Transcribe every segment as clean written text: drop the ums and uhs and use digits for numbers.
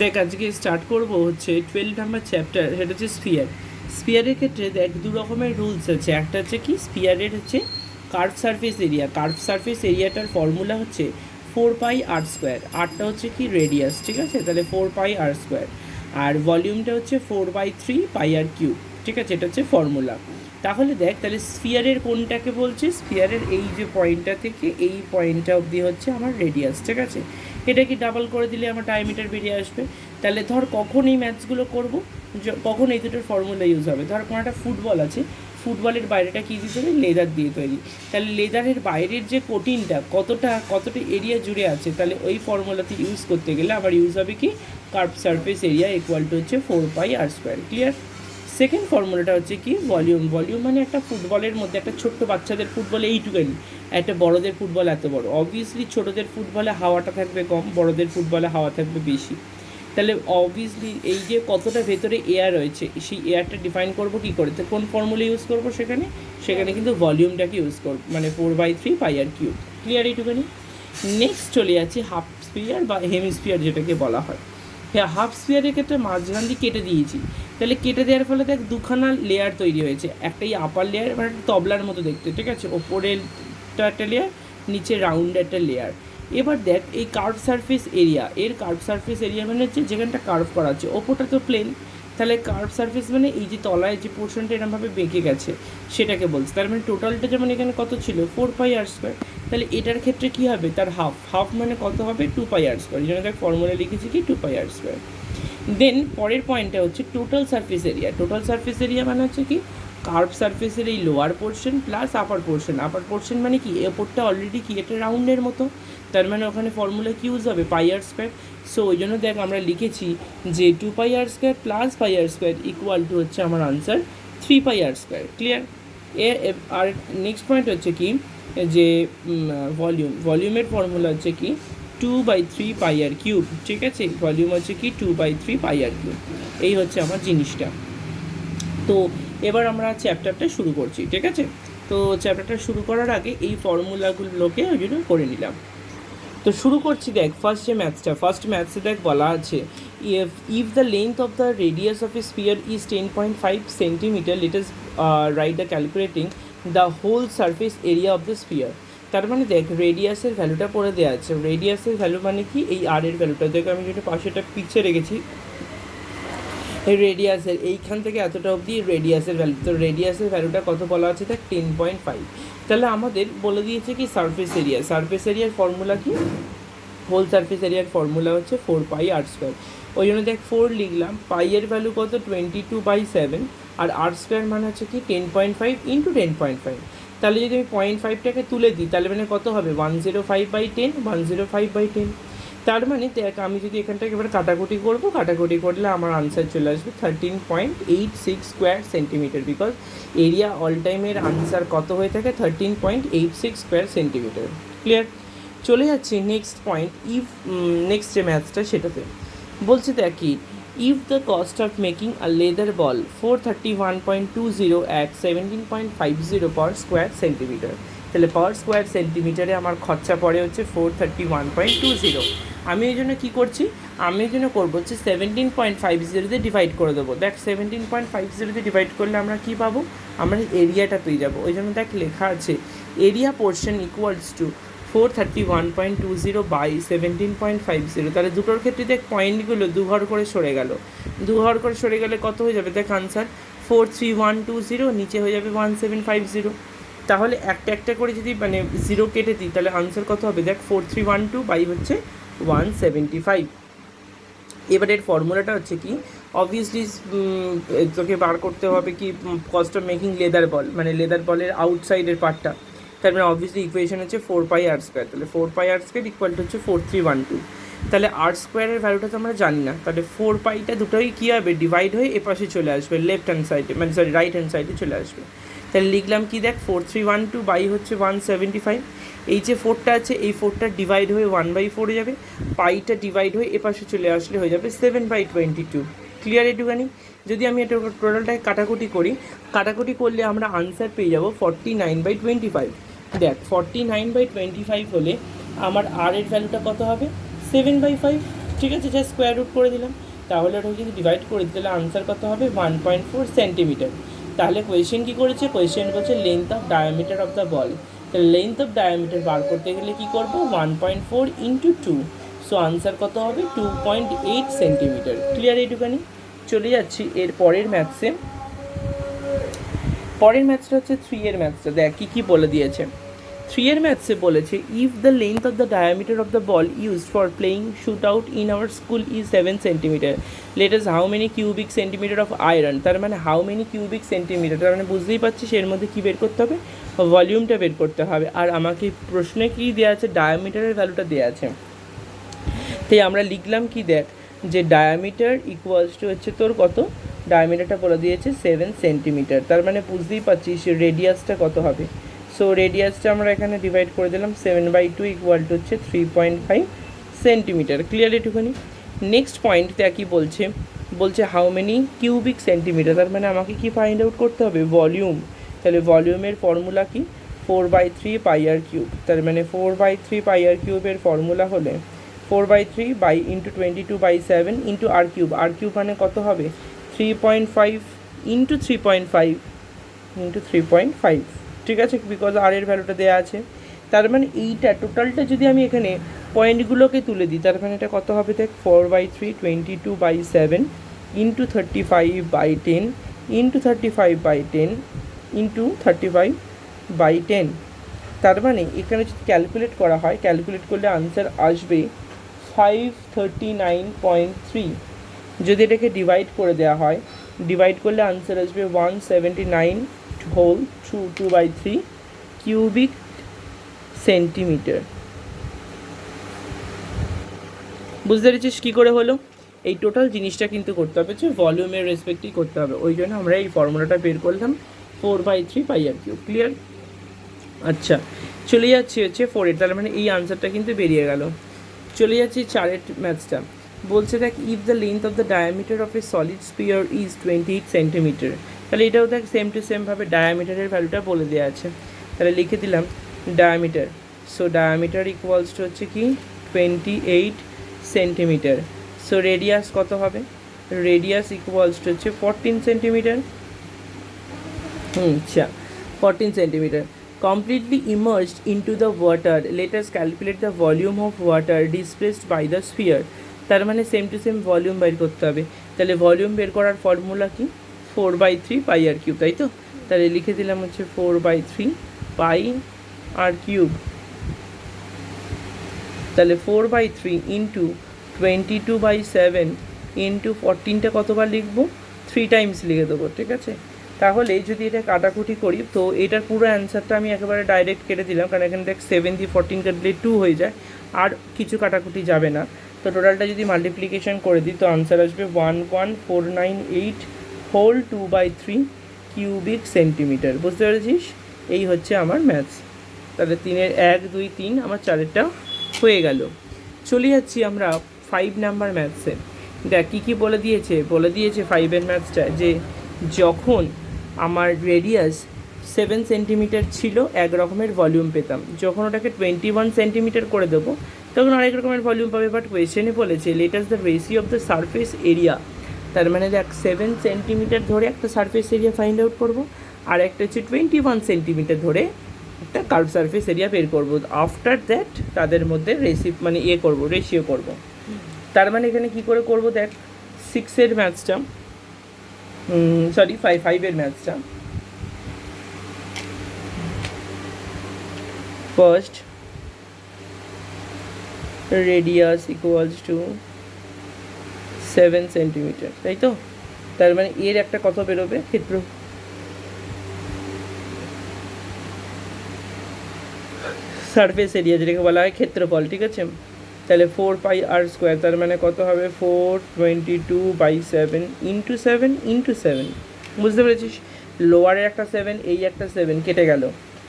দেখ আজকে স্টার্ট করব হচ্ছে 12 নাম্বার চ্যাপ্টার, সেটা হচ্ছে স্ফিয়ার। স্ফিয়ারের ক্ষেত্রে দেখ দু রকমের রুলস আছে। একটা হচ্ছে কি স্ফিয়ারের হচ্ছে curve surface area. Curve surface এরিয়াটার ফর্মুলা হচ্ছে 4πr²। আরটা হচ্ছে কি রেডিয়াস, ঠিক আছে? তাহলে 4πr²। আর ভলিউমটা হচ্ছে 4/3πr³। ঠিক আছে, এটা হচ্ছে ফর্মুলা। তাহলে দেখ, তাহলে স্ফিয়ারের কোনটাকে বলছে? স্ফিয়ারের এই যে পয়েন্টটা থেকে এই পয়েন্টটা অবধি হচ্ছে আমার রেডিয়াস, ঠিক আছে? এটা কি ডাবল করে দিলে আমার ডায়ামিটার বেরিয়ে আসবে। তাহলে ধর কখন এই ম্যাথসগুলো করবো, কখন এই দুটোর ফর্মুলা ইউজ হবে? ধর কোনো একটা ফুটবল আছে, ফুটবলের বাইরেটা কী দিয়ে তৈরি? লেদার দিয়ে তৈরি। তাহলে লেদারের বাইরের যে কোটিনটা কতটা এরিয়া জুড়ে আছে, তাহলে ওই ফর্মুলাতে ইউজ করতে গেলে আবার ইউজ হবে কি curve surface area equal to হচ্ছে 4πr²। ক্লিয়ার? সেকেন্ড ফর্মুলাটা হচ্ছে কি ভলিউম। ভলিউম মানে একটা ফুটবলের মধ্যে, একটা ছোট্ট বাচ্চাদের ফুটবলে এইটুকানি, একটা বড়দের ফুটবল এত বড়। অবভিয়াসলি ছোটোদের ফুটবলে হাওয়াটা থাকবে কম, বড়দের ফুটবলে হাওয়া থাকবে বেশি। তাহলে অবভিয়াসলি এই যে কতটা ভেতরে এয়ার রয়েছে, সেই এয়ারটা ডিফাইন করবো কী করে? তো কোন ফর্মুলা ইউজ করবো সেখানে? সেখানে কিন্তু ভলিউমটাকে ইউজ করবো, মানে 4/3πr³। ক্লিয়ার এইটুকানি? নেক্সট চলে যাচ্ছি হাফ স্পিয়ার বা হেমিস্পিয়ার যেটাকে বলা হয়। হ্যাঁ, হাফ স্পিয়ারের ক্ষেত্রে মাঝখান দিয়ে কেটে দিয়েছি। তাহলে কেটে দেওয়ার ফলে দেখ দুখানা লেয়ার তৈরি হয়েছে। একটা এই আপার লেয়ার, মানে একটা তবলার মতো দেখতে, ঠিক আছে? ওপরেরটা একটা লেয়ার, নিচে রাউন্ড একটা লেয়ার। এবার দেখ এই কার্ভ সারফেস এরিয়া, এর কার্ভ সারফেস এরিয়া মানে হচ্ছে যেখানটা কার্ভ করা আছে, ওপরটা তো প্লেন। তাহলে কার্ভ সারফেস মানে এই যে তলায় যে পোর্শনটা এরকমভাবে বেঁকে গেছে সেটাকে বলছে। তার মানে টোটালটা যেমন এখানে কত ছিল 4πr², তাহলে এটার ক্ষেত্রে কী হবে? তার হাফ। হাফ মানে কত হবে? 2πr²। এই জন্য দেখ ফর্মুলা লিখেছি কি 2πr²। দেন পরের পয়েন্টটা হচ্ছে total surface area. Total surface area মানে হচ্ছে কি কার্ভ সারফেসের এই লোয়ার পোর্শন প্লাস আপার পোর্শন। আপার পোর্শন মানে কি ওপরটা অলরেডি কি এটা রাউন্ডের মতো, তার মানে ওখানে ফর্মুলা কি ইউজ হবে? πr²। সো ওই জন্য দেখ আমরা লিখেছি যে 2πr² plus πr² equal to হচ্ছে আমার আনসার 3πr²। ক্লিয়ার? আর নেক্সট পয়েন্ট হচ্ছে কি যে ভলিউম। ভলিউমের ফর্মুলা হচ্ছে কি 2/3πr³। ঠিক আছে, ভলিউম হচ্ছে কি 2/3πr³। এই হচ্ছে আমার জিনিসটা। তো এবার আমরা চ্যাপ্টারটা শুরু করছি, ঠিক আছে? তো চ্যাপ্টারটা শুরু করার আগে এই ফর্মুলাগুলোকে ওই জন্য করে নিলাম। তো শুরু করছি। দেখ ফার্স্ট যে ম্যাথসটা, ফার্স্ট ম্যাথসে দেখ বলা আছে if the length of the radius of a sphere is 10.5 centimetre, let us write the calculating the whole surface area of the sphere. তার মানে দেখ রেডিয়াসের ভ্যালুটা পড়ে দেওয়া আছে। রেডিয়াসের ভ্যালু মানে কি এই আর এর ভ্যালুটা। দেখ আমি যেটা পাশে একটা পিকচার রেখেছি, এই রেডিয়াসের এইখান থেকে এতটা অবধি রেডিয়াসের ভ্যালু। তো রেডিয়াসের ভ্যালুটা কত বলা আছে? দেখ 10.5। তাহলে আমাদের বলে দিয়েছে কি সারফেস এরিয়া। সারফেস এরিয়ার ফর্মুলা কি? হোল সারফেস এরিয়ার ফর্মুলা হচ্ছে 4πr²। ওই জন্য দেখ 4 লিখলাম, পাইয়ের ভ্যালু কত 22/7, আর r² মানে হচ্ছে কি 10.5 ইন্টু 10.5। তাহলে যদি আমি 0.5টাকে তুলে দিই তাহলে মানে কত হবে? 105/10, 105/10। তার মানে দেখ আমি যদি এখানটাকে এবার কাটাকুটি করবো, কাটাকুটি করলে আমার আনসার চলে আসবে 13.86² সেন্টিমিটার, বিকজ এরিয়া অল টাইমের আনসার কত হয়ে থাকে? 13.86² সেন্টিমিটার। ক্লিয়ার? চলে যাচ্ছি নেক্সট পয়েন্ট। নেক্সট যে ম্যাথসটা সেটাতে বলছে দেখ কি if the cost of making a leather ball 431.20 at 17.50 per square centimetre. তাহলে পার স্কোয়ার সেন্টিমিটারে আমার খরচা পড়ে হচ্ছে 431.20। আমি এই জন্য কী করছি? আমি এই জন্য করবো হচ্ছে 17.50 ডিভাইড করে দেবো। দেখ 17.50 ডিভাইড করলে আমরা কী পাবো? আমরা এরিয়াটা পেয়ে যাবো। ওই জন্য দেখ লেখা আছে area portion equals to 431.20 by 17.50। তাহলে দুটোর ক্ষেত্রে দেখ পয়েন্টগুলো দুঘর করে সরে গেল। দুঘর করে সরে গেলে কত হয়ে যাবে? দেখ আনসার 43120, নিচে হয়ে যাবে 1750। তাহলে একটা একটা করে যদি মানে জিরো কেটে দিই তাহলে আনসার কত হবে? দেখ 4312 বাই হচ্ছে 175। এবার এর ফর্মুলাটা হচ্ছে কি অবভিয়াসলি তোকে বার করতে হবে কি কস্ট অফ মেকিং লেদার বল, মানে লেদার বলের আউটসাইডের পার্টটা। তার মানে অবভিয়াসলি ইকুয়েশন হচ্ছে 4πr²। তাহলে 4πr² ইকুয়াল টু হচ্ছে 4312। তাহলে r² ভ্যালুটা তো আমরা জানি না, তাহলে 4πটা দুটোই কী হবে? ডিভাইড হয়ে এপাশে চলে আসবে, লেফট হ্যান্ড সাইডে, মানে সরি রাইট হ্যান্ড সাইডে চলে আসবে। তাহলে লিখলাম কি দেখ 4312 বাই হচ্ছে 175। এই যে 4টা আছে এই 4টা ডিভাইড হয়ে 1/4 যাবে, পাইটা ডিভাইড হয়ে এপাশে চলে আসলে হয়ে যাবে 7/22। ক্লিয়ার এটুখানি? যদি আমি এটা টোটালটাকে কাটাকুটি করি, কাটাকুটি করলে আমরা আনসার পেয়ে যাবো 49/25। দেখ 49/25 হলে আমার আর এর ভ্যালুটা কত হবে? 7/5। ঠিক আছে, যা স্কোয়ার রুট করে দিলাম, তাহলে ওটা যদি ডিভাইড করে দিই তাহলে আনসার কত হবে 1.4 সেন্টিমিটার। তাহলে কোয়েশ্চেন কী করেছে, কোয়েশ্চেন বলছে length of diameter of the ball. তাহলে লেন্থ অফ ডায়ামিটার বার করতে গেলে কী করবো, 1.4 ইন্টু 2, সো আনসার কত হবে 2.8 সেন্টিমিটার। ক্লিয়ার এইটুখানি। চলে যাচ্ছি এর পরের ম্যাথসে। পরের ম্যাথসটা হচ্ছে 3 এর ম্যাথসটা। দেখ কী বলে দিয়েছে। 3 এর ম্যাথসে বলেছে if the length of the diameter of the ball used for playing shoot out in our school is 7 centimetre, let us how many cubic centimetre of iron. তার মানে হাউ মেনি কিউবিক সেন্টিমিটার, তার মানে বুঝতেই পারছিস এর মধ্যে কী বের করতে হবে, ভলিউমটা বের করতে হবে। আর আমাকে প্রশ্নে কী দেওয়া আছে, ডায়ামিটারের ভ্যালুটা দেওয়া আছে। তাই আমরা লিখলাম কি, দেখ যে ডায়ামিটার ইকুয়ালস টু হচ্ছে তোর কত, ডায়ামিটারটা বলে দিয়েছে 7 সেন্টিমিটার। তার মানে বুঝতেই পারছিস রেডিয়াসটা কত হবে। সো রেডিয়াসটা আমরা এখানে ডিভাইড করে দিলাম, 7/2 ইকুয়াল টু হচ্ছে 3.5 সেন্টিমিটার। ক্লিয়ার এটুখানি। নেক্সট পয়েন্ট দেখ কী বলছে, বলছে হাউ মেনি কিউবিক সেন্টিমিটার। তার মানে আমাকে কি ফাইন্ড আউট করতে হবে, ভলিউম। তাহলে ভলিউমের ফর্মুলা কি, 4/3 পাই আর কিউব। তার মানে 4/3 পাই আর কিউবের ফর্মুলা হলে 4/3 by into 22/7 into r cube. R cube মানে কত হবে, 3.5 ইন্টু 3.5 ইন্টু 3.5। ঠিক আছে, বিকজ আর এর ভ্যালুটা দেওয়া আছে। তার মানে এইটা টোটালটা যদি আমি এখানে পয়েন্টগুলোকে তুলে দিই, তার মানে এটা কত হবে, দেখ 4/3 22/7 ইন্টু 35/10 ইন্টু 35/10 ইন্টু 35/10। তার মানে এখানে যদি ক্যালকুলেট করা হয়, ক্যালকুলেট করলে আনসার আসবে 539.3। যদি এটাকে ডিভাইড করে দেওয়া হয়, ডিভাইড করলে আনসার আসবে 179 হোল 2/3 কিউবিক সেন্টিমিটার। বুঝতে পেরেছিস কী করে হলো। এই টোটাল জিনিসটা কিন্তু করতে হবে যে ভলিউমের রেসপেক্টই করতে হবে, ওই জন্য আমরা এই ফর্মুলাটা বের করলাম 4/3 পাই আর কিউব। ক্লিয়ার। আচ্ছা, চলে যাচ্ছি হচ্ছে 4-এর, তার মানে এই আনসারটা কিন্তু বেরিয়ে গেল। চলে যাচ্ছি 4-এর ম্যাথসটা। বলছে দেখ if the length of the diameter of A solid spear is 28 centimetre. তাহলে এটাও দেখ সেম টু সেমভাবে ডায়ামিটারের ভ্যালুটা বলে দেওয়া আছে। তাহলে লিখে দিলাম diameter. So diameter equals to হচ্ছে কি 28 সেন্টিমিটার। সো রেডিয়াস কত হবে, রেডিয়াস ইকুয়ালস টু হচ্ছে 14 সেন্টিমিটার। আচ্ছা, 14 centimetre. Completely immersed into the water, let us calculate the volume of water displaced by the sphere। তার মানে সেম টু সেম ভলিউম বের করতে হবে। তাহলে ভলিউম বের করার ফর্মুলা কি, 4/3 পাই আর কিউব, তাই তো। তাহলে লিখে দিলাম হচ্ছে 4/3 পাই আর কিউব। তাহলে 4/3 ইন্টু 22/7 ইন্টু 14টা কতবার লিখবো, 3 টাইমস লিখে দেবো। ঠিক আছে, তাহলে যদি এটা কাটাকুটি করি তো এটার পুরো অ্যান্সারটা আমি একেবারে ডাইরেক্ট কেটে দিলাম, কারণ এখানে দেখ 7 দিয়ে 14 কাটলে 2 হয়ে যায়, আর কিছু কাটাকুটি যাবে না। তো টোটালটা যদি মাল্টিপ্লিকেশন করে দিই তো আনসার আসবে 11498 হোল 2/3 কিউবিক সেন্টিমিটার। বুঝতে পেরেছিস, এই হচ্ছে আমার ম্যাথস। তাহলে 3-এর 1 2 3 আমার 4-এরটা হয়ে গেল। চলে যাচ্ছি আমরা 5 নাম্বার ম্যাথসে। দেখ কী বলে দিয়েছে, 5-এর ম্যাথসটা যে যখন আমার রেডিয়াস 7 সেন্টিমিটার ছিল এক রকমের ভলিউম পেতাম, যখন ওটাকে 21 সেন্টিমিটার করে দেবো তখন আরেক রকমের ভলিউম পাবে। বাট কোয়েশ্চেনে বলেছে let us the ratio of the surface area. তার মানে দেখ 7 সেন্টিমিটার ধরে একটা সারফেস এরিয়া ফাইন্ড আউট করবো, আর একটা হচ্ছে 21 সেন্টিমিটার ধরে একটা কার্ভ সারফেস এরিয়া বের করবো। আফটার দ্যাট তাদের মধ্যে রেশিও করবো। তার মানে এখানে কী করে করবো, দেখ 6-এর ম্যাথসটা, সরি 5-এর ম্যাথসটা। First radius equals to 7 centimetre, তাই তো। তার মানে এর একটা কত বেরোবে, ক্ষেত্র সারফেস এরিয়া যেটাকে বলা হয় ক্ষেত্রফল। ঠিক আছে, তাহলে 4 পাই আর স্কোয়ার, তার মানে কত হবে 422/7 ইন্টু 7 ইন্টু 7। বুঝতে পেরেছিস, লোয়ারের একটা 7, এই একটা 7 কেটে গেল,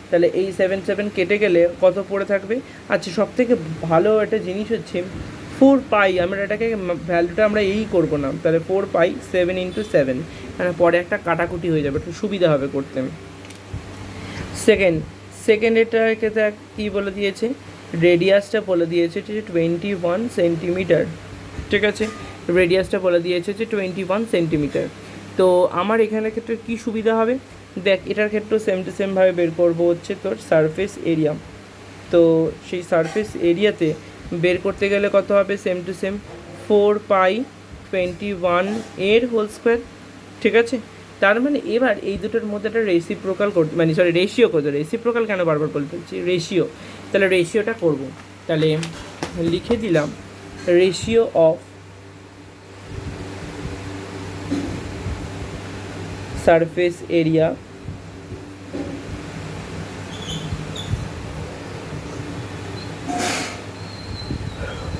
তাহলে এই 7 কেটে গেলে কত পড়ে থাকবে। আচ্ছা, সবথেকে ভালো একটা জিনিস হচ্ছে 4 পাই, আমরা এটাকে ভ্যালুটা আমরা এই করবো না, তাহলে 4 পাই 7 ইন্টু 7, মানে পরে একটা কাটাকুটি হয়ে যাবে, একটু সুবিধা হবে করতে। সেকেন্ড এটাকে কী বলে দিয়েছে, রেডিয়াসটা বলে দিয়েছে যে 21 সেন্টিমিটার। ঠিক আছে। রেডিয়াসটা বলে দিয়েছে যে 21 সেন্টিমিটার। তো আমার এখানের ক্ষেত্রে কী সুবিধা হবে, দেখ এটার ক্ষেত্রেও সেম টু সেমভাবে বের করবো হচ্ছে তোর সারফেস এরিয়া। তো সেই সারফেস এরিয়াতে বের করতে গেলে কত হবে, সেম টু সেম 4π21 এর হোল স্কোয়ার। ঠিক আছে, তার মানে এবার এই দুটোর মধ্যে একটা রেসিপ্রোকাল করতে, মানে সরি রেশিও করতে, রেসিপ্রোকাল কেন বারবার বলতে হচ্ছে, রেশিও। তাহলে রেশিওটা করব, তাহলে লিখে দিলাম ratio of surface area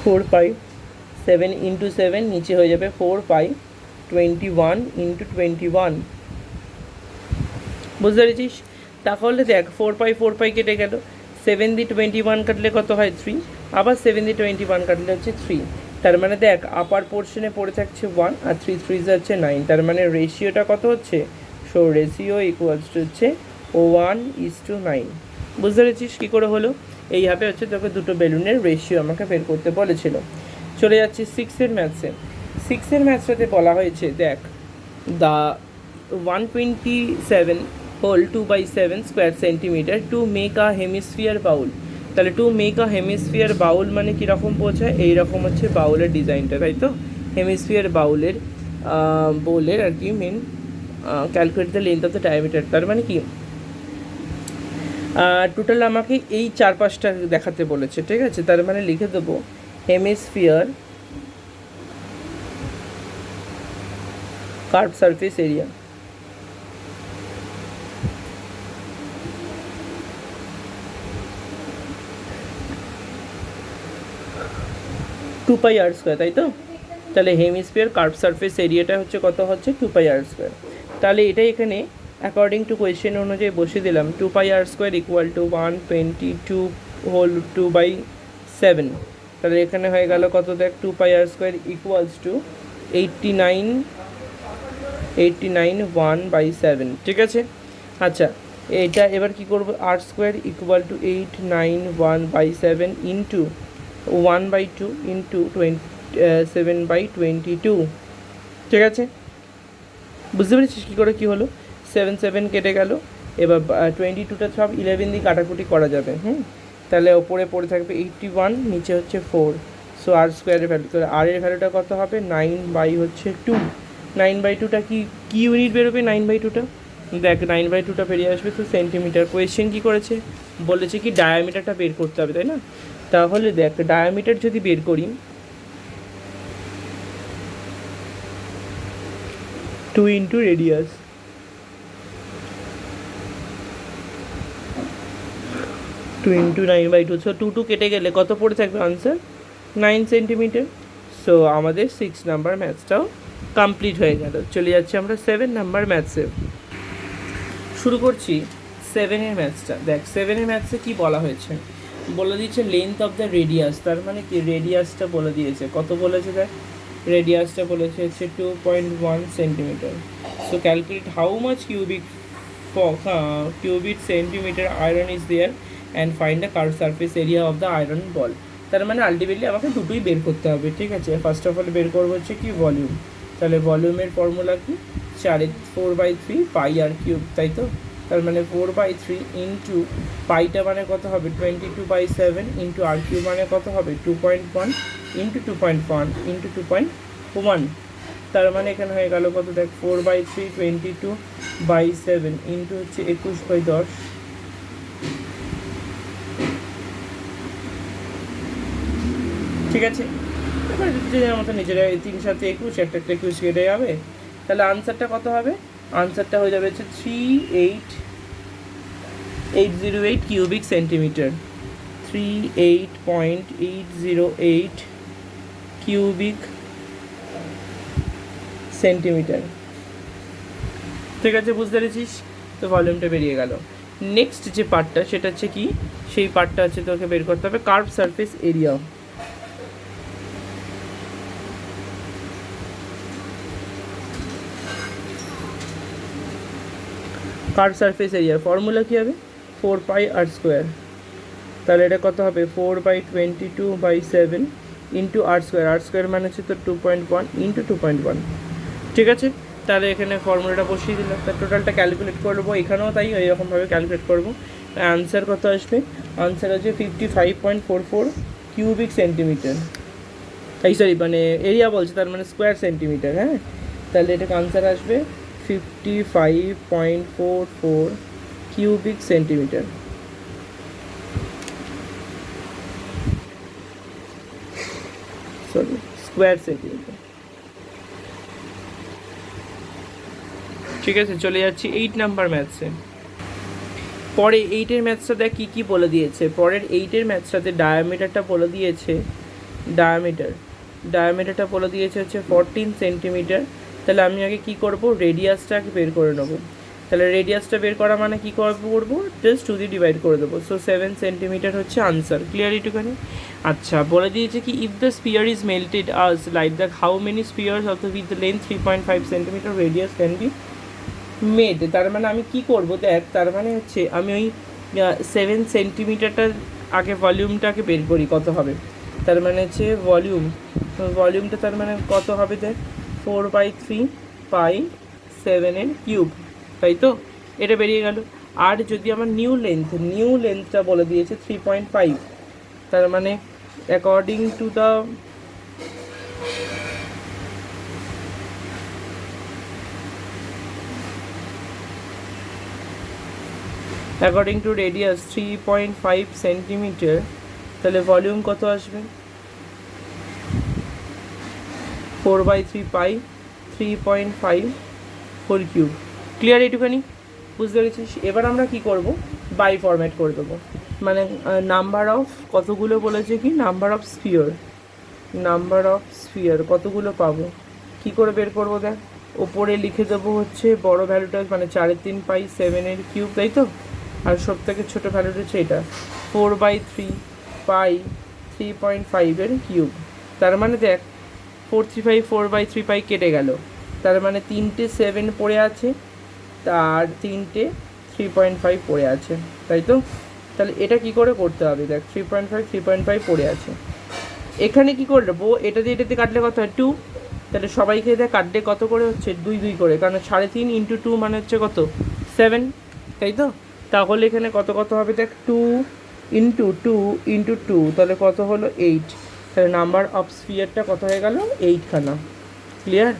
four pi 7 into 7, নিচে হয়ে যাবে 4π21 ইন্টু 21। বুঝতে পেরেছিস? তাহলে দেখ 4π কেটে গেল, 7 দিয়ে 21 কাটলে কত হয় 3, আবার 7 দিয়ে 21 কাটলে হচ্ছে 3। তার মানে দেখ আপার পোর্শনে পড়ে থাকছে 1 আর 3 3 হচ্ছে 9। তার মানে রেশিওটা কত হচ্ছে, সো রেশিও ইকুয়ালস টু হচ্ছে 1:9। বুঝতে পেরেছিস কী করে হলো? এইভাবে হচ্ছে তোকে দুটো বেলুনের রেশিও আমাকে বের করতে বলেছিল। চলে যাচ্ছি 6-এর ম্যাথসে। 6-এর ম্যাথসটাতে বলা হয়েছে দেখ the 127 whole 2/7 square centimetre to make a hemisphere bowl. তাহলে to make a hemisphere bowl মানে কীরকম বোঝায়, এইরকম হচ্ছে বাউলের ডিজাইনটা, তাই তো? হেমিস্ফিয়ার বাউলের বোলের আর কি মেন calculate the length of the diameter. তার মানে কি টোটাল আমাকে এই 4-5টা দেখাতে বলেছে। ঠিক আছে, তার মানে লিখে দেবো hemisphere curve surface area. Two pi R square, তাই তো? তাহলে হেমিস্ফিয়ার কার্ভ সারফেস এরিয়াটা হচ্ছে কত, হচ্ছে 2πr স্কোয়ার। তাহলে এটাই এখানে অ্যাকর্ডিং টু কোয়েশ্চেন অনুযায়ী বসিয়ে দিলাম 2πr square equal two 122 whole 2/7। তাহলে এখানে হয়ে গেল কত, দেখ 2πr স্কোয়ার ইকুয়ালস টু 89 1/7। ঠিক আছে, আচ্ছা এটা এবার কি করব, R square equal to 891/7 into 1/2 into 7/22। ঠিক আছে, বুঝতে পেরেছিস কী করে কী হলো? 7 কেটে গেল, এবার 22টা সব 11 দিয়ে কাটাকুটি করা যাবে। তাহলে ওপরে পড়ে থাকবে 81, নিচে হচ্ছে 4। সো আর স্কোয়ারের ভ্যালু, তাহলে আর এর ভ্যালুটা কত হবে, 9/2। 9/2টা কি ইউনিট বেরোবে, 9/2টা দেখ 9/2টা বেরিয়ে আসবে তো সেন্টিমিটার। কোয়েশ্চেন কী করেছে, বলেছে কি ডায়ামিটারটা বের করতে হবে, তাই না? তাহলে দেখ ডায়ামিটার যদি বের করি 2 ইন্টু রেডিয়াস, 2 ইন্টু 9/2, সো 2 কেটে গেলে কত পড়ে থাকবে আনসার, 9 সেন্টিমিটার। সো আমাদের 6 নাম্বার ম্যাথসটাও কমপ্লিট হয়ে গেল। চলে যাচ্ছি আমরা 7 নাম্বার ম্যাথসে। শুরু করছি 7-এর ম্যাথসটা। দেখ 7-এর ম্যাথসে কী বলা হয়েছে, বলে দিয়েছে লেন্থ অফ দ্য রেডিয়াস। তার মানে কি রেডিয়াসটা বলে দিয়েছে, কত বলেছে দেখ, রেডিয়াসটা বলেছে হচ্ছে 2.1 centimetre. So calculate how much cubic centimetre iron is there and find the curve surface area of the iron ball. তার মানে আলটিমেটলি আমাকে দুটোই বের করতে হবে। ঠিক আছে, ফার্স্ট অফ অল বের করবো হচ্ছে কি ভলিউম। তাহলে ভলিউমের ফর্মুলা কি, 4/3 পাই আর কিউব, তাই তো? তার মানে 4/3 ইন্টু পাইটা মানে কত হবে 22/7 ইন্টু আর কিউব মানে কত হবে 2.1 ইন্টু 2.1 ইন্টু 2.1। তার মানে এখানে হয়ে গেল কত, দেখ 4/3 22/7 ইন্টু হচ্ছে 21/10। ঠিক আছে, এবার নিজের মতো নিজেরা 3 সাথে 21, একটা 21 কেটে যাবে। তাহলে আনসারটা কত হবে, আনসারটা হয়ে যাবে হচ্ছে 3808 কিউবিক সেন্টিমিটার, 38.808 কিউবিক সেন্টিমিটার। ঠিক আছে, বুঝতে পেরেছিস? তো ভলিউমটা বেরিয়ে গেল। নেক্সট যে পার্টটা সেটা হচ্ছে কি, সেই পার্টটা হচ্ছে তোকে বের করতে হবে curve surface area. Curve surface এরিয়ার ফর্মুলা কী হবে, 4πr স্কোয়ার। তাহলে এটা কত হবে 4/22/7 ইন্টু আর স্কোয়ার মানে হচ্ছে তো 2.1 ইন্টু 2.1। ঠিক আছে, তাহলে এখানে ফর্মুলাটা বসিয়ে দিলাম, তার টোটালটা ক্যালকুলেট করবো, এখানেও তাই এইরকমভাবে ক্যালকুলেট করবো। আনসার কত আসবে? আনসার হচ্ছে 55.44 কিউবিক সেন্টিমিটার, এই সরি মানে এরিয়া বলছে, তার মানে স্কোয়ার সেন্টিমিটার। হ্যাঁ, তাহলে এটাকে আনসার আসবে 55.44 cubic centimetre. Sorry, square centimetre. ঠিক আছে, চলে যাচ্ছি 8 নাম্বার ম্যাথসে। পরে 8-এর ম্যাথসটা দেখ কী কী বলে দিয়েছে। পরের 8-এর ম্যাথসটাতে ডায়ামিটারটা বলে দিয়েছে, ডায়ামিটারটা বলে দিয়েছে হচ্ছে 14 সেন্টিমিটার। তাহলে আমি আগে কী করব, রেডিয়াসটা বের করে নেবো। তাহলে রেডিয়াসটা বের করা মানে কী করবো, জাস্ট 2 দিয়ে ডিভাইড করে দেবো। সো 7 সেন্টিমিটার হচ্ছে আনসার। ক্লিয়ার এটুখানি? আচ্ছা, বলে দিয়েছে কি if the spear is melted us like the how many spheres of the with the length 3.5 centimetre radius can be made. তার মানে আমি কি করব দেখ, তার মানে হচ্ছে আমি ওই 7 সেন্টিমিটারটার আগে ভলিউমটাকে বের করি কত হবে। তার মানে হচ্ছে ভলিউমটা তার মানে কত হবে দেখ, 4/3 পাই 7 কিউব, তাই তো? এটা বেরিয়ে গেল। আর যদি আমার নিউ লেন্থটা বলে দিয়েছে 3.5, তার মানে according to the radius 3.5 centimetre, তাহলে ভলিউম কত আসবে? 4/3 পাই 3.5 হোল কিউব। ক্লিয়ার এইটুখানি? বুঝতে পেরেছিস? এবার আমরা কি করব, বাই ফরম্যাট করে দেবো। মানে নাম্বার অফ কতগুলো বলেছে, কি নাম্বার অফ স্ফিয়ার কতগুলো পাবো, কি করে বের করবো দেখ। ওপরে লিখে দেবো হচ্ছে বড় ভ্যালুটা, মানে 3.5 পাই 7 কিউব, তাই তো? আর সব থেকে ছোটো ভ্যালুটা হচ্ছে এটা 4/3 পাই 3.5 কিউব। তার মানে দেখ 435 4/3 পাই কেটে গেল, তার মানে 3টে 7 পড়ে আছে, আর 3টে 3.5 পড়ে আছে, তাই তো? তাহলে এটা কি করে করতে হবে দেখ, 3.5 পড়ে আছে, এখানে কি করবো, এটা দিয়ে এটাতে কাটলে কত হয় 2, তাহলে সবাইকে দেখ কাটলে কত করে হচ্ছে 2 করে, কারণ 3.5 ইন্টু 2 মানে হচ্ছে কত 7, তাই তো? তাহলে এখানে কত হবে দেখ, 2 ইন্টু 2, তাহলে কত হলো 8। তাহলে নাম্বার অফ স্ফিয়ারটা কত হয়ে গেল, 8খানা। ক্লিয়ার?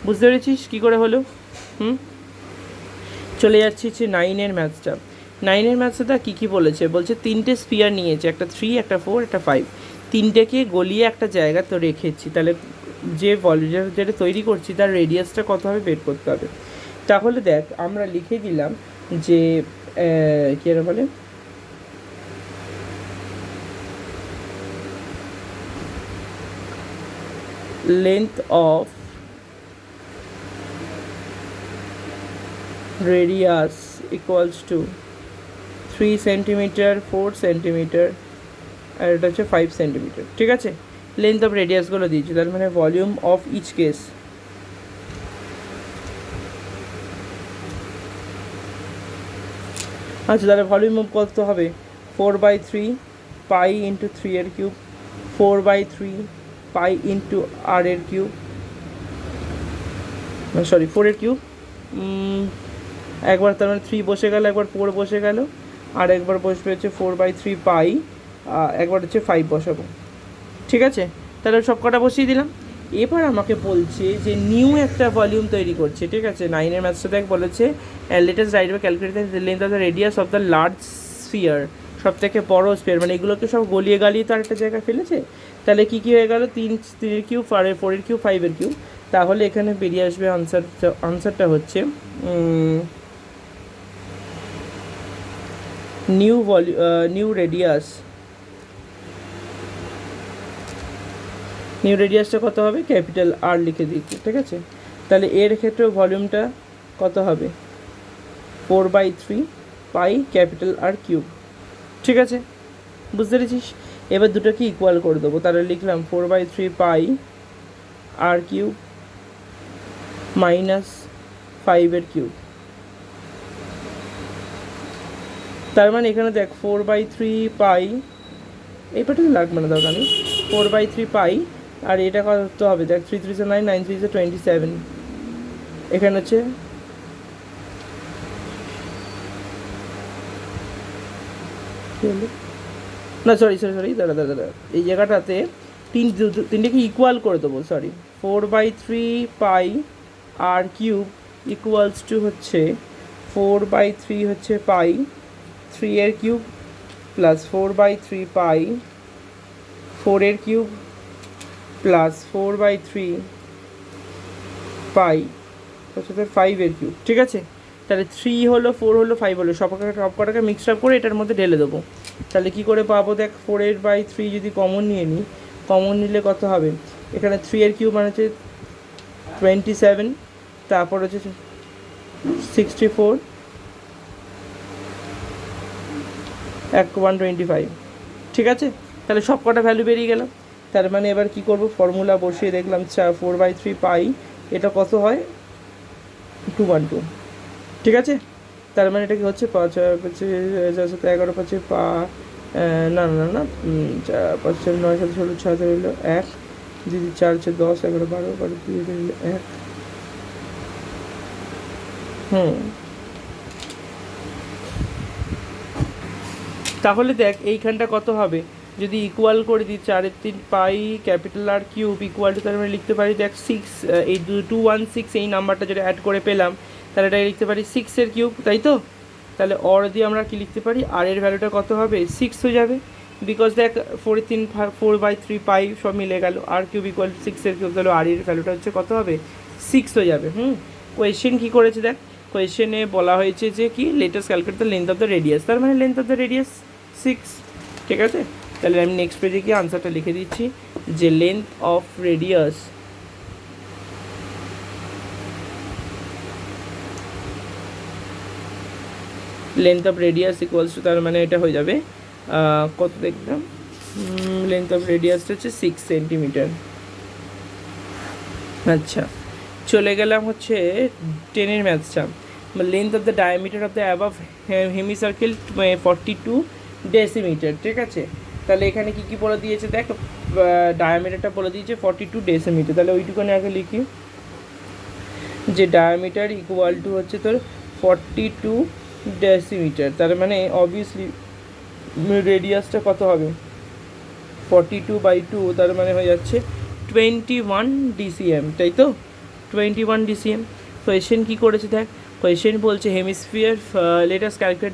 বুঝতে পেরেছিস কী করে হলো? চলে যাচ্ছি হচ্ছে 9-এর ম্যাথসটা। 9-এর ম্যাথসটা কী বলেছে, বলছে 3টে স্পিয়ার নিয়েছে, একটা 3, একটা 4, একটা 5, 3টেকে গলিয়ে একটা জায়গা তো রেখেছি। তাহলে যে ভলিউম যেটা তৈরি করছি তার রেডিয়াসটা কত হবে বের করতে হবে। তাহলে দেখ আমরা লিখে দিলাম যে কী আর বলে, length of radius equals to 3 centimetre 4 centimetre আর এটা হচ্ছে 5 সেন্টিমিটার। ঠিক আছে, লেন্থ অফ রেডিয়াসগুলো দিয়েছি, তার মানে ভলিউম অফ ইচ কেস। আচ্ছা, তাহলে ভলিউম অফ কত হবে, 4/3 pi into 3 cube, 4/3 pi into r cube, sorry 4 cube, একবার তার মানে 3 বসে গেল, একবার 4 বসে গেল, আর একবার বসবে হচ্ছে 4/3 পাই, একবার হচ্ছে 5 বসাবো। ঠিক আছে, তাহলে সব কটা বসিয়ে দিলাম। এবার আমাকে বলছে যে নিউ একটা ভলিউম তৈরি করছে। ঠিক আছে, 9-এর ম্যাথসটা দেখ বলেছে লেটেস্ট রাইট বা calculate the length of the radius of the large sphere, সব থেকে বড় স্ফিয়ার, মানে এগুলোকে সব গলিয়ে তো আরেকটা জায়গায় ফেলেছে। তাহলে কী হয়ে গেল, 3 কিউব, 4 কিউব, 5 কিউব। তাহলে এখানে বেরিয়ে আসবে আনসারটা হচ্ছে নিউ রেডিয়াসটা কত হবে, ক্যাপিটাল আর লিখে দিচ্ছি। ঠিক আছে, তাহলে এর ক্ষেত্রে ভলিউমটা কত হবে, 4/3 পাই ক্যাপিটাল আর কিউব। ঠিক আছে, বুঝতে পেরেছিস? এবার দুটোকে ইকুয়াল করে দেবো, তাহলে লিখলাম 4/3 pi r cube minus 5 cube. তার মানে এখানে দেখ 4/3 পাই, এই পার্টে লাগবে না দরকার নেই, 4/3 পাই, আর এটা কত হবে দেখ, 3 3 9, 9 3 27, এখানে হচ্ছে না সরি দাঁড়া, এই জায়গাটাতে তিনটেকে ইকুয়াল করে দেবো, sorry, 4/3 pi r cube equals to হচ্ছে 4/3 হচ্ছে পাই 3 এর কিউব প্লাস 4/3 পাই 4 এর কিউব প্লাস 4/3 পাই হচ্ছে 5 এর কিউব। ঠিক আছে, তাহলে 3 হলো, 4 হলো, 5 হলো, সব কটাকে মিক্স আপ করে এটার মধ্যে ঢেলে দেবো। তাহলে কি করে পাবো দেখ, 4/3 যদি কমন নিয়ে নিই, কমন নিলে কত হবে, এখানে 3 এর কিউব মানে হচ্ছে 27, তারপর হচ্ছে 64, 125। ঠিক আছে, তাহলে সব কটা ভ্যালু বেরিয়ে গেল। তার মানে এবার কি করব, ফর্মুলা বসিয়ে দেখলাম 4/3 পাই এটা কত হয়, 212। ঠিক আছে, তার মানে এটা কি হচ্ছে 5 5 11 5 পা না 5 9 7 16 6 হলো 1, যদি 4 6 10 11 12 12 2 হলো 1। তাহলে দেখ এইখানটা কত হবে, যদি ইকুয়াল করে দিই 4/3 pi capital r cube equal to, তার মানে লিখতে পারি দেখ 6, এই 216 এই নাম্বারটা যেটা অ্যাড করে পেলাম, তাহলে এটাকে লিখতে পারি 6 এর কিউব, তাই তো। তাহলে অর দিয়ে আমরা কি লিখতে পারি, আর এর ভ্যালুটা কত হবে, 6 হয়ে যাবে, বিকজ দেখ 4/3 পাই সব মিলে গেল, আর কিউব ইকুয়াল টু 6 এর কিউব, তাহলে আর এর ভ্যালুটা হচ্ছে কত হবে, 6 হয়ে যাবে। কোয়েশ্চেন কী করেছে দেখ, কোয়েশ্চেনে বলা হয়েছে যে কি, latest calculate the length of the radius, তার মানে লেন্থ অফ দ্য রেডিয়াস 6। ঠিক আছে, তাহলে আমি নেক্সট পেজে গিয়ে আনসারটা লিখে দিচ্ছি যে length of radius equals two, তার মানে এটা হয়ে যাবে কত দেখলাম, লেন্থ অফ রেডিয়াসটা হচ্ছে 6 সেন্টিমিটার। আচ্ছা, চলে গেলাম হচ্ছে 10-এর ম্যাথসটা, length of the diameter of the above hemicircle 42 decimetre. ঠিক আছে, তাহলে এখানে কী কী বলে দিয়েছে দেখ, ডায়ামিটারটা বলে দিয়েছে 42 ডেসিমিটার, তাহলে ওইটুকুনি আগে লিখি যে ডায়ামিটার ইকুয়াল টু হচ্ছে তোর 42 ডেসিমিটার, তার মানে অবভিয়াসলি রেডিয়াসটা কত হবে, 42/2, তার মানে হয়ে যাচ্ছে 21 ডিসিএম, তাই তো, 21 ডিসিএম। কোয়েশ্চেন কী করেছে দেখ, কোয়েশ্চেন বলছে hemisphere let us calculate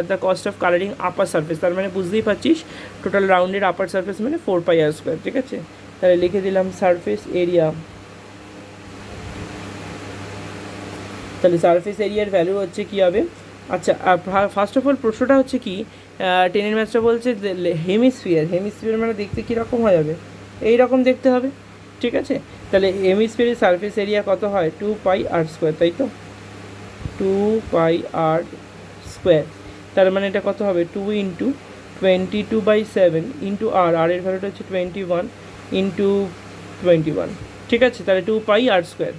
the cost of colouring upper surface, তার মানে বুঝতেই পারছিস টোটাল রাউন্ডের আপার সারফেস মানে 4πr²। ঠিক আছে, তাহলে লিখে দিলাম সারফেস এরিয়া, তাহলে সারফেস এরিয়ার ভ্যালু হচ্ছে কী হবে। আচ্ছা, ফার্স্ট অফ অল প্রশ্নটা হচ্ছে কি, 10-এর ম্যাথসটা বলছে হেমিস্ফিয়ার মানে দেখতে কীরকম হয়ে যাবে, এই রকম দেখতে হবে। ঠিক আছে, তাহলে হেমিস্ফিয়ারের সারফেস এরিয়া কত হয়, 2πr², তাই তো, 2πr², তার মানে এটা কত হবে, 2 × 22/7 ইন্টু আর এর ভ্যালুটা হচ্ছে 21 × 21। ঠিক আছে, তাহলে 2πr²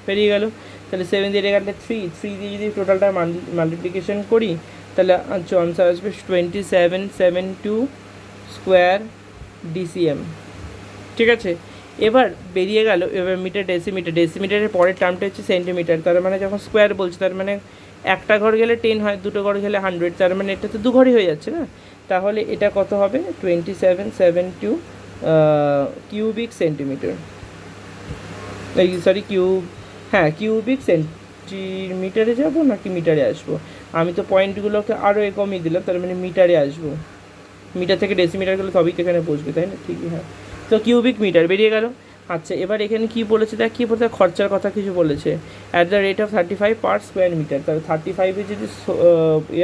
পেরিয়ে গেল। তাহলে 7 দিয়ে কাটলে 3 দিয়ে যদি টোটালটা মাল্টিপ্লিকেশন করি, তাহলে আনসার আসবে 2772 স্কোয়ার ডিসিএম। ঠিক আছে, এবার বেরিয়ে গেল, এবার মিটার ডেসিমিটারের পরের টার্মটা হচ্ছে সেন্টিমিটার, তার মানে যখন স্কোয়ার বলছে তার মানে একটা ঘর গেলে 10 হয়, দুটো ঘর গেলে 100, তার মানে এটা তো দু ঘরই হয়ে যাচ্ছে না, তাহলে এটা কত হবে 2772 কিউবিক সেন্টিমিটার, এই সরি কিউবিক সেন্টিমিটারে যাবো নাকি মিটারে আসবো, আমি তো পয়েন্টগুলোকে আরও কমিয়ে দিলাম, তার মানে মিটারে আসবো, মিটার থেকে ডেসিমিটার গেলে তবেই তো এখানে বসবে, তাই না, ঠিকই, হ্যাঁ, তো কিউবিক মিটার বেরিয়ে গেল। আচ্ছা, এবার এখানে কী বলেছে দেখ, কী বলতে খরচার কথা কিছু বলেছে, at the rate of 35 per square metre, তাহলে 35-এ যদি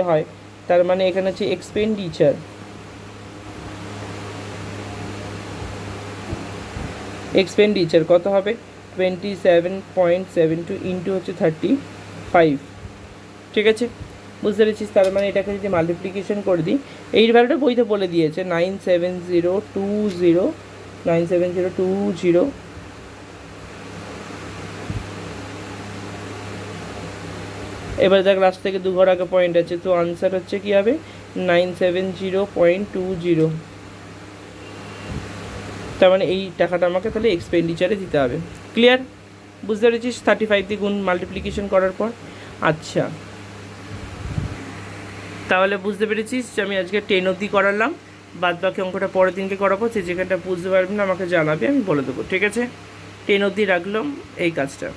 হয়, তার মানে এখানে হচ্ছে এক্সপেন্ডিচার কত হবে, 27.72 ইন্টু হচ্ছে 35। ঠিক আছে, বুঝতে পেরেছিস, তার মানে এটাকে যদি মাল্টিপ্লিকেশন করে দিই, এই ভ্যালুটা বইতে বলে দিয়েছে 97020। এবার দেখ লাস্ট থেকে দু ঘর আগে পয়েন্ট আছে, তো আনসার হচ্ছে কী হবে 970.20। তার মানে এই টাকাটা আমাকে তাহলে এক্সপেন্ডিচারে দিতে হবে। ক্লিয়ার? বুঝতে পেরেছিস 35 দিয়ে গুণ মাল্টিপ্লিকেশন করার পর? আচ্ছা, তাহলে বুঝতে পেরেছিস যে আমি আজকে 10 অবধি করালাম, বাদ বাকি অঙ্কটা পরের দিনকে করাবো। যে যেখানটা বুঝতে পারবি না আমাকে জানাবে, আমি বলে দেবো, ঠিক আছে? 10 অবধি রাখলাম এই কাজটা।